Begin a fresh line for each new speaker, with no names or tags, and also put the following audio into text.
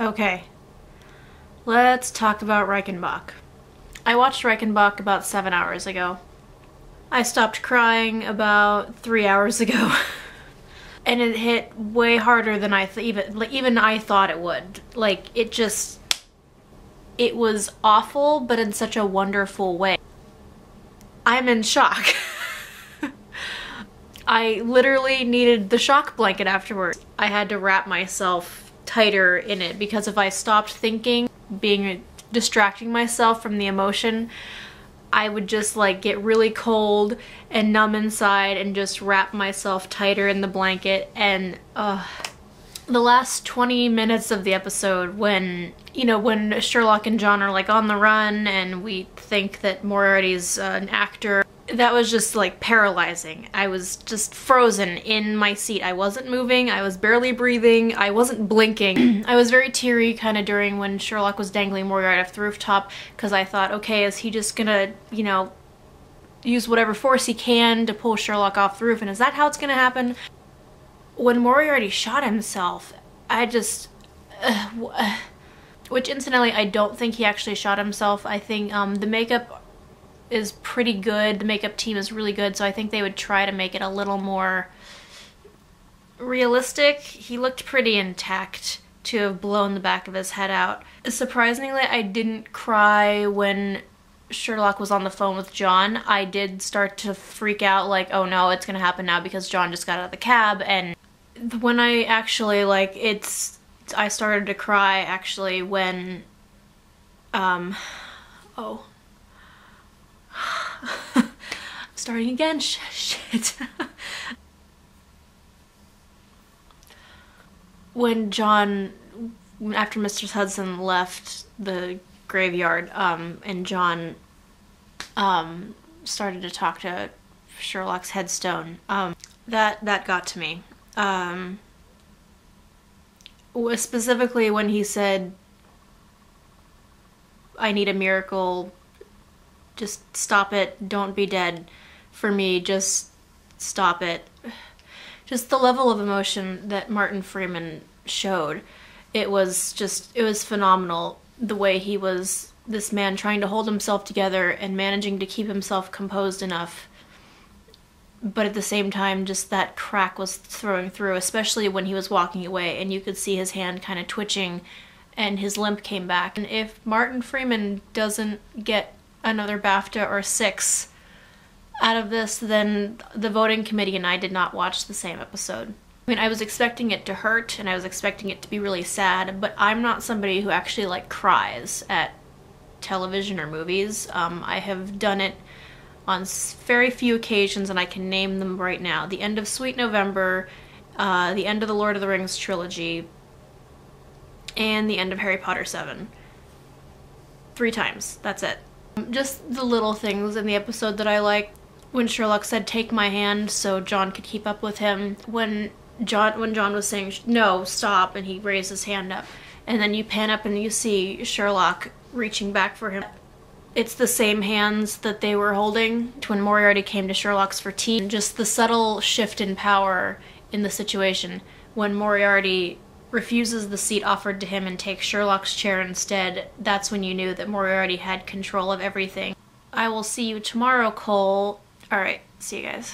Okay, let's talk about Reichenbach. I watched Reichenbach about 7 hours ago. I stopped crying about 3 hours ago. And it hit way harder than even I thought it would. Like, it was awful, but in such a wonderful way. I'm in shock. I literally needed the shock blanket afterwards. I had to wrap myself tighter in it because if I stopped thinking, distracting myself from the emotion, I would just like get really cold and numb inside and just wrap myself tighter in the blanket. And the last 20 minutes of the episode when Sherlock and John are like on the run and we think that Moriarty's an actor, that was just like paralyzing. I was just frozen in my seat. I wasn't moving, I was barely breathing, I wasn't blinking. I was very teary kind of during when Sherlock was dangling Moriarty off the rooftop because I thought, okay, is he just gonna, use whatever force he can to pull Sherlock off the roof, and is that how it's gonna happen? When Moriarty shot himself, I just... which incidentally, I don't think he actually shot himself. I think the makeup is pretty good. The makeup team is really good, so I think they would try to make it a little more realistic. He looked pretty intact to have blown the back of his head out. Surprisingly, I didn't cry when Sherlock was on the phone with John. I did start to freak out, like, oh no, it's gonna happen now because John just got out of the cab. And when I actually, I started to cry actually when, oh. I'm starting again, shit. When John, after Mr. Hudson left the graveyard, and John, started to talk to Sherlock's headstone, that got to me. Specifically when he said, I need a miracle, just stop it, don't be dead. For me, just stop it. Just the level of emotion that Martin Freeman showed. It was phenomenal. The way he was this man trying to hold himself together and managing to keep himself composed enough. But at the same time, just that crack was throwing through, especially when he was walking away and you could see his hand kind of twitching and his limp came back. And if Martin Freeman doesn't get another BAFTA or 6 out of this, then the voting committee and I did not watch the same episode. I mean, I was expecting it to hurt and I was expecting it to be really sad, but I'm not somebody who actually cries at television or movies. I have done it on very few occasions and I can name them right now. The end of Sweet November, the end of the Lord of the Rings trilogy, and the end of Harry Potter 7. 3 times, that's it. Just the little things in the episode that I like. When Sherlock said, take my hand, so John could keep up with him. When John was saying, no, stop, and he raised his hand up. And then you pan up and you see Sherlock reaching back for him. It's the same hands that they were holding when Moriarty came to Sherlock's for tea. And just the subtle shift in power in the situation. When Moriarty refuses the seat offered to him and takes Sherlock's chair instead, that's when you knew that Moriarty had control of everything. I will see you tomorrow, Cole. Alright, see you guys.